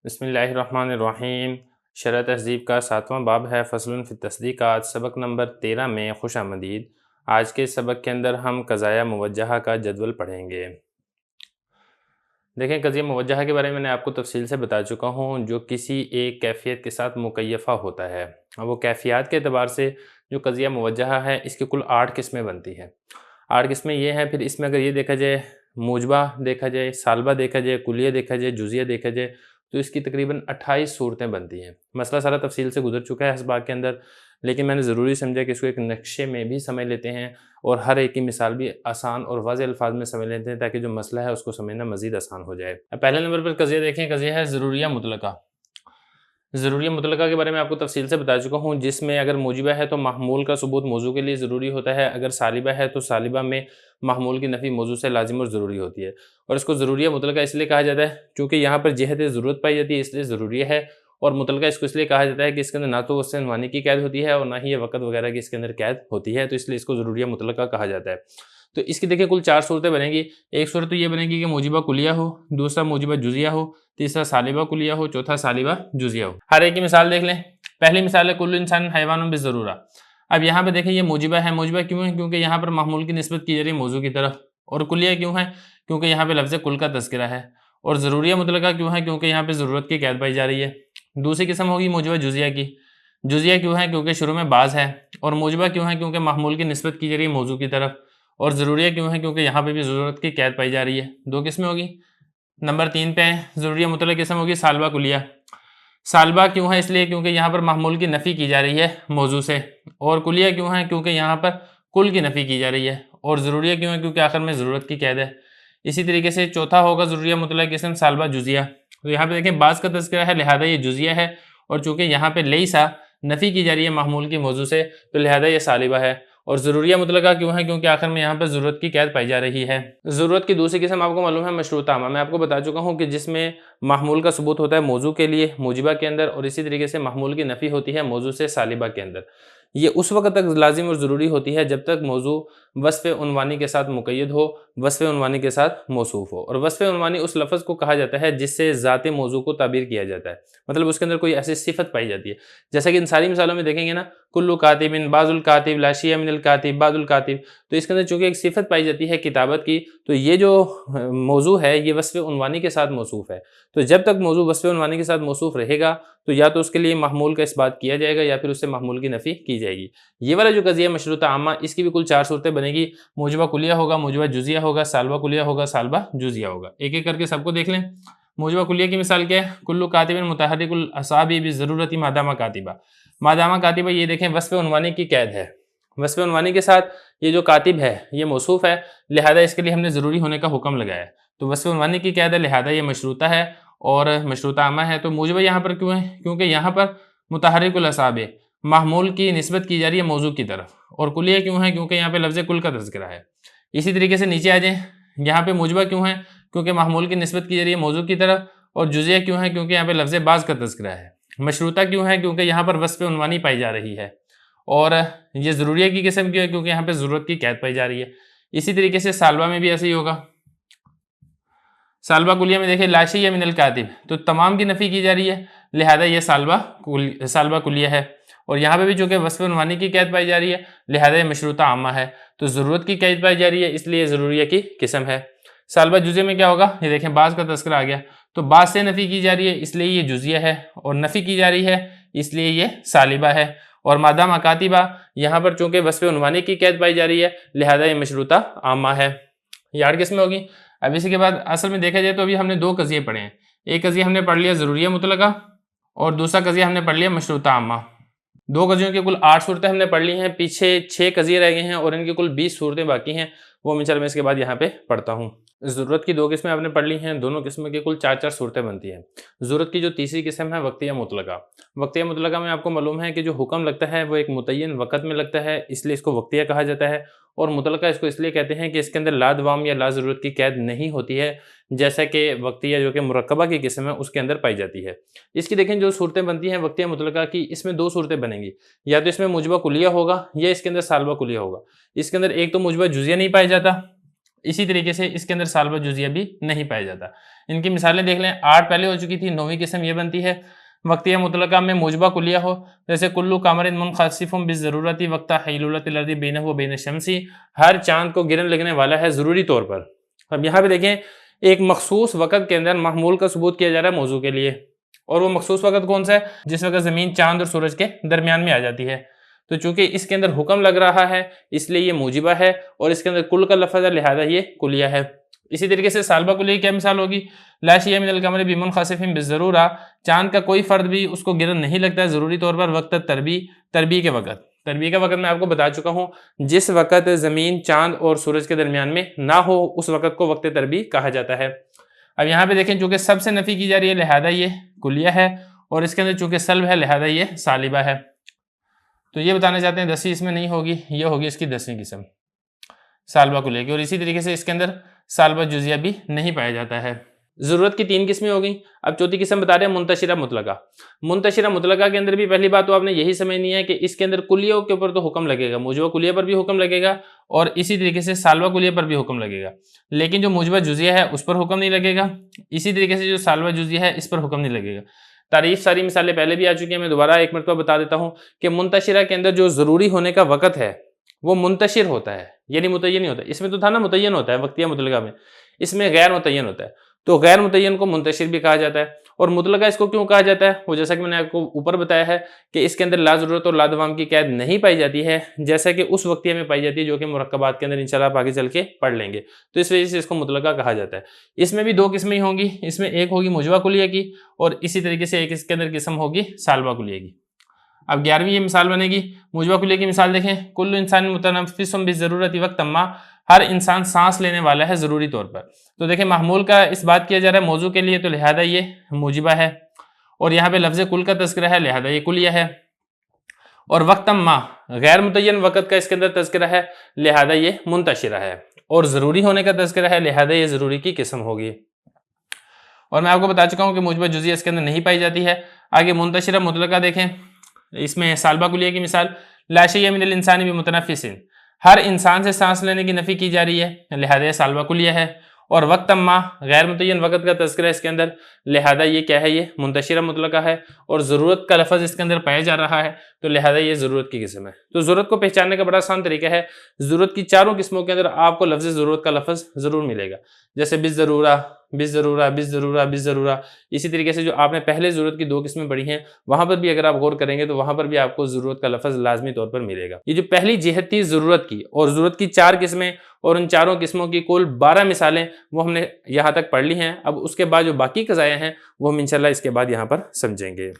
बिस्मिल्लाहिर्रहमानिर्रहीम। शरह तहज़ीब का 7वां बाब है फ़स्लुन फ़ी तस्दीक़ात। सबक नंबर 13 में खुश आमदीद। आज के सबक के अंदर हम क़ज़ाया मुवज्जहा का जदवल पढ़ेंगे। देखें, क़ज़िया मुवज्जहा के बारे में मैंने आपको तफ़सील से बता चुका हूँ, जो किसी एक कैफ़ियत के साथ मुकय्यफ़ा होता है। अब वो कैफ़ियत के एतबार से जो क़ज़िया मुवज्जहा है, इसकी कुल 8 किस्में बनती हैं। 8 किस्में ये हैं, फिर इसमें अगर ये देखा जाए मूजबा देखा जाए, सालबा देखा जाए, कुलिया देखा जाए, जुज़िया देखा जाए, तो इसकी तकरीबन 28 सूरतें बनती हैं। मसला सारा तफ़सील से गुज़र चुका है इस बात के अंदर, लेकिन मैंने ज़रूरी समझा कि इसको एक नक्शे में भी समझ लेते हैं और हर एक की मिसाल भी आसान और वाज़ेह अल्फाज में समझ लेते हैं, ताकि जो मसला है उसको समझना मज़ीद आसान हो जाए। अब पहले नंबर पर क़ज़िया देखें, क़ज़िया है ज़रूरिया मुतलक़ा। ज़रूरिया मुतलक़ा के बारे में आपको तफ़सील से बता चुका हूँ, जिसमें अगर मूजिबा है तो महमूल का सबूत मौजू के लिए ज़रूरी होता है, अगर सालिबा है तो सालिबा में महमूल की नफ़ी मौजू से लाज़िम और ज़रूरी होती है। और इसको ज़रूरिया मुतलक़ा इसलिए कहा जाता है क्योंकि यहाँ पर जिहत ज़रूरत पाई जाती है, इसलिए ज़रूरी है। और मुतलक़ा इसको इसलिए कहा जाता है कि इसके अंदर ना तो उससे अनवानी की कैद होती है और ना ही ये वक़्त वगैरह की इसके अंदर कैद होती है, तो इसलिए इसको ज़रूरिया मुतलक़ा कहा जाता है। तो इसकी देखिए कुल 4 सूरतें बनेंगी। एक सूरत तो ये बनेगी कि मूजिबा कुलिया हो, दूसरा मूजिबा जुज़िया हो, तीसरा सालिबा कुलिया हो, चौथा सालिबा जुज़िया हो। हर एक की मिसाल देख लें। पहली मिसाल है कुल्लु इंसान हैवानुन बिज़रूरा। अब यहाँ पे देखें, ये मूजिबा है। मूजिबा क्यों है? क्योंकि यहाँ पर महमूल की निस्बत की जा रही है मौजू की तरफ। और कुलिया क्यों है? क्योंकि यहाँ पे लफ्ज़ कुल का तज़किरा है। और ज़रूरिया मुतलक़ा क्यों है? क्योंकि यहाँ पे ज़रूरत की कैद पाई जा रही है। दूसरी किस्म होगी मूजिबा जुज़िया की। जुज़िया क्यों है? क्योंकि शुरू में बाज़ है। और मूजिबा क्यों है? क्योंकि महमूल की निस्बत की जा रही है मौजू की तरफ। और ज़रूरिया क्यों है? क्योंकि यहाँ पे भी ज़रूरत की कैद पाई जा रही है। 2 किस्में होगी। नंबर 3 पे ज़रूरिया मुतलक़ किस्म होगी सालबा कुलिया। सालबा क्यों है? इसलिए क्योंकि यहाँ पर महमूल की नफ़ी की जा रही है मौजू से। और कुलिया क्यों है? क्योंकि यहाँ पर कुल की नफ़ी की जा रही है। और ज़रूरिया क्यों है? क्योंकि आखिर में ज़रूरत की कैद है। इसी तरीके से चौथा होगा ज़रूरिया मुतलक़ किस्म सालबा जुज़िया। तो यहाँ पे देखें, बाज़ का तज़किरा है, लिहाजा ये जुज़िया है। और चूँकि यहाँ पे लैसा नफ़ी की जा रही है महमूल की मौजू से, तो लिहाजा ये सालिबा है। और ज़रूरिया मुतलक़ा क्यों है? क्योंकि आखिर में यहाँ पर ज़रूरत की कैद पाई जा रही है। ज़रूरत की दूसरी किस्म आपको मालूम है मशरूता अमा। मैं आपको बता चुका हूँ कि जिसमें महमूल का सबूत होता है मौजू के लिए मूजिबा के अंदर, और इसी तरीके से महमूल की नफ़ी होती है मौजू से सालिबा के अंदर। ये उस वक़्त तक लाज़िम और ज़रूरी होती है जब तक मौजू वस्फ़ उनवानी के साथ मुक़य्यद हो, वस्फ़ उनवानी के साथ मौसूफ़ हो। और वस्फ़ उनवानी उस लफ़्ज़ को कहा जाता है जिससे ज़ाते मौजू को ताबीर किया जाता है, मतलब उसके अंदर कोई ऐसी सिफ़त पाई जाती है। जैसा कि इन सारी मिसालों में देखेंगे ना, कुल्लु कातिबिन, बाज़ुल कातिब, ला शिय्या मिनल कातिब, बाज़ुल कातिब, तो इसके अंदर चूँकि एक सिफ़त पाई जाती है किताबत की, तो ये जो मौजू है ये वस्फ़ उनवानी के साथ मौसूफ़ है। तो जब तक मौजू वस्फ़ उनवानी के साथ मौसूफ़ रहेगा, तो या तो उसके लिए महमूल का इस्बात किया जाएगा या फिर उससे महमूल की नफ़ी की जाएगी। ये वाला जो क़ज़िया मशरूता आमा, इसकी भी कुल 4 सूरतें बनेगी। मूजिबा कुलिया होगा, मूजिबा जुज़िया होगा, सालबा कुलिया होगा, सालबा जुज़िया होगा। एक-एक करके सबको देख लें। मूजिबा कुलिया की मिसाल क्या है? कुल्लु कातिबिन मुतहर्रिकुल असाबि बिज़रूरति मादामा कातिबा। मादामा कातिबा, ये देखें वस्फ़ उनवानी की कैद है। वस्फ़ उनवानी के साथ ये जो कातिब है ये मौसूफ़ है, लिहाजा इसके लिए हमने ज़रूरी होने का हुक्म लगाया है। तो वस्फ़ उनवानी की कैद है, लिहाजा ये मशरूता है और मशरूता आमा है। तो मूजिबा यहाँ पर क्यों है? क्योंकि यहाँ पर मुतहर्रिकुल असाबि महमूल की निस्बत की जा रही है मौजू की तरफ। और कुलिया क्यों है? क्योंकि यहाँ पे लफ्ज़ कुल का तज़किरा है। इसी तरीके से नीचे आ जाएँ, यहाँ पे मूजिबा क्यों है? क्योंकि महमूल की निस्बत की जा रही है मौजू की तरफ। और जुज़िया क्यों है? क्योंकि यहाँ पे लफ्ज़ बाज़ का तज़किरा है। मशरूता क्यों है? क्योंकि यहाँ पर वस्फ़ उनवानी पाई जा रही है। और ये ज़रूरिया की किस्म क्यों है? क्योंकि यहाँ पे ज़रूरत की कैद पाई जा रही है। इसी तरीके से सालबा में भी ऐसे ही होगा। सालबा कुलिया में देखिए ला शिय्या मिनल कातिब, तो तमाम की नफ़ी की जा रही है, लिहाजा ये सालबा कुलिया है। और यहाँ पे भी चूँकि वस्फ़ उनवानी की कैद पाई जा रही है, लिहाजा ये मशरूता आमा है। तो ज़रूरत की कैद पाई जा रही है, इसलिए ज़रूरिया की किस्म है। सालबा जुज़िया में क्या होगा? ये देखें, बाज़ का तज़किरा आ गया, तो बाज़ से नफ़ी की जा रही है इसलिए ये जुज़िया है, और नफ़ी की जा रही है इसलिए ये सालिबा है। और मादामा कातिबा, यहाँ पर चूँकि वस्फ़ उनवानी की कैद पाई जा रही है, लिहाजा ये मशरूता आमा है। ये 8 किस्में होगी। अब इसी के बाद असल में देखा जाए तो अभी हमने 2 क़ज़िये पढ़े हैं। एक क़ज़िया हमने पढ़ लिया ज़रूरिया मुतलक़ा और दूसरा क़ज़िया हमने पढ़ लिया मशरूता आमा। 2 क़ज़ियों की कुल 8 सूरतें हमने पढ़ ली हैं, पीछे 6 क़ज़िये रह गए हैं और इनकी कुल 20 सूरतें बाकी हैं। वो इंशाअल्लाह मैं इसके बाद यहाँ पे पढ़ता हूँ। ज़रूरत की 2 किस्में आपने पढ़ ली हैं, दोनों किस्म की कुल 4-4 सूरतें बनती हैं। ज़रूरत की जो तीसरी किस्म है वक़्तिया मुतलक़ा। वक़्तिया मुतलक़ा में आपको मालूम है कि जो हुक्म लगता है वो एक मुतय्यन वक़्त में लगता है, इसलिए इसको वक़्तिया कहा जाता है। और मुतलक़ा इसको इसलिए कहते हैं कि इसके अंदर ला दवाम या ला ज़रूरत की कैद नहीं होती है, जैसा कि वक़्तिया जो कि मुरक्कबा की किस्म है उसके अंदर पाई जाती है। इसकी देखें जो सूरतें बनती हैं वक़्तिया मुतलक़ा की, इसमें 2 सूरतें बनेंगी। या तो इसमें मूजिबा कुलिया होगा या इसके अंदर सालबा कुलिया होगा। इसके अंदर एक तो मूजिबा जुज़िया नहीं पाया जाता इसी तरीके से इसके अंदर सालबा जुजिया भी नहीं पाया जाता। इनकी मिसालें देख लें, 8 पहले हो चुकी थी, 9वीं किस्म ये बनती है वक्तिया मुतलका में मुजबा कुलिया हो, जैसे कुल्लु कामरिन मुनखसिफुम बिज़रूरती वक्ता हिलुलतिल अर्दी बैनहु व बैन शम्सी, हर चांद को गिरन लगने वाला है ज़रूरी तौर पर। अब यहाँ पे देखें, एक मखसूस वक़्त के अंदर महमूल का सबूत किया जा रहा है मौजू के लिए, और वो मखसूस वक़्त कौन सा है? जिस वक़्त ज़मीन चांद और सूरज के दरमियान में आ जाती है। तो चूंकि इसके अंदर हुक्म लग रहा है इसलिए ये मूजिबा है, और इसके अंदर कुल का लफ्ज़ है लिहाजा ये कुलिया है। इसी तरीके से सालबा कुलिया की क्या मिसाल होगी? ला शिया मिनल कमरी बिमुनखसिफिन बिज़रूरा, चांद का कोई फर्द भी उसको गिरन नहीं लगता है ज़रूरी तौर पर वक्त तरबी के वक़्त। तरबी का वक़्त मैं आपको बता चुका हूँ, जिस वक़्त ज़मीन चांद और सूरज के दरमियान में ना हो उस वक़्त को वक्त तरबी कहा जाता है। अब यहाँ पे देखें, चूंकि सबसे नफ़ी की जा रही है लिहाजा ये कुलिया है, और इसके अंदर चूंकि सल्ब है लिहाजा ये सालिबा है। तो ये बताना चाहते हैं 10वीं इसमें नहीं होगी, ये होगी इसकी 10वीं किस्म सालबा कुलिया की। और इसी तरीके से इसके अंदर सालबा जुजिया भी नहीं पाया जाता है। ज़रूरत की 3 किस्में हो गई। अब चौथी किस्म बता रहे हैं मुंतशिरा मुतलका। मुंतशिरा मुतलका के अंदर भी पहली बात तो आपने यही समझनी है कि इसके अंदर कुलियों के ऊपर तो हुक्म लगेगा, मुजबा कुलिया पर भी हुक्म लगेगा, और इसी तरीके से सालबा कुलिया पर भी हुक्म लगेगा। लेकिन जो मुजबा जुजिया है उस पर हुक्म नहीं लगेगा, इसी तरीके से जो सालबा जुजिया है इस पर हुक्म नहीं लगेगा। तारीफ सारी मिसालें पहले भी आ चुकी हैं, मैं दोबारा एक मरतबा बता देता हूँ कि मुंतशिरा के अंदर जो ज़रूरी होने का वक़्त है वो मुंतशिर होता है, यानी मुतय्यन नहीं होता। इसमें तो था ना मुतय्यन होता है वक्तिया मुतलका में, इसमें गैर मुतय्यन होता है। तो गैर मुतय्यन को मुंतशिर भी कहा जाता है। और मुतलका इसको क्यों कहा जाता है? वो जैसा कि मैंने आपको ऊपर बताया है कि इसके अंदर ला ज़रूरत और लादवाम की कैद नहीं पाई जाती है, जैसा कि उस वक्तिया में पाई जाती है जो कि मुरक्कबात के अंदर इंशाल्लाह आगे चल के पढ़ लेंगे। तो इस वजह से इसको मुतलका कहा जाता है। इसमें भी 2 किस्में होंगी, इसमें एक होगी मुजबा कुलिया की, और इसी तरीके से एक इसके अंदर किस्म होगी सालबा कुलिया की। अब 11वीं ये मिसाल बनेगी मुजबा कुलिया की मिसाल देखें, कुल्लु इंसान मुतनफ्फिसुन बिज़रूरति वक़्तम्मा, हर इंसान सांस लेने वाला है ज़रूरी तौर पर। तो देखें, महमूल का इस बात किया जा रहा है मौजू के लिए, तो लिहाजा ये मुजिबा है, और यहाँ पे लफ्ज़ कुल का तज़किरा है लिहाजा ये कुलिया है। और वक़्तम्मा गैर मुतय्यन वक़्त का इसके अंदर तज़किरा है लिहाजा ये मुंतशिरा है, और ज़रूरी होने का तज़किरा है लिहाजा ये ज़रूरी की किस्म होगी। और मैं आपको बता चुका हूँ कि मुजबा जुज़िया इसके अंदर नहीं पाई जाती है। आगे मुंतशिरा मुतलका देखें, इसमें सालबा कुलिया की मिसाल, ला शैअ मिनल इंसानी बिमुतनफ्फिसिन, हर इंसान से सांस लेने की नफ़ी की जा रही है लिहाजा सालबा कुलिया है। और वक़्तम्मा गैर मुतय्यन वक़्त का तज़किरा इसके अंदर लिहाजा ये क्या है? ये मुंतशिरा मुतलका है, और ज़रूरत का लफ्ज़ इसके अंदर पाया जा रहा है, तो लिहाजा ये ज़रूरत की किस्म है। तो ज़रूरत को पहचानने का बड़ा आसान तरीका है, ज़रूरत की चारों किस्मों के अंदर आपको लफ्ज़ ज़रूरत का लफ्ज़ ज़रूर मिलेगा, जैसे बिज़रूरा बिज़रूरा बिज़रूरा बिज़रूरा। इसी तरीके से जो आपने पहले ज़रूरत की 2 किस्में पढ़ी हैं वहाँ पर भी अगर आप गौर करेंगे तो वहाँ पर भी आपको ज़रूरत का लफ्ज़ लाजमी तौर पर मिलेगा। ये जो पहली जिहत थी ज़रूरत की, और ज़रूरत की 4 किस्में और उन चारों किस्मों की कुल 12 मिसालें वो हमने यहाँ तक पढ़ ली हैं। अब उसके बाद जो बाकी क़ज़ाया हैं वो हम इंशाल्लाह इसके बाद यहाँ पर समझेंगे।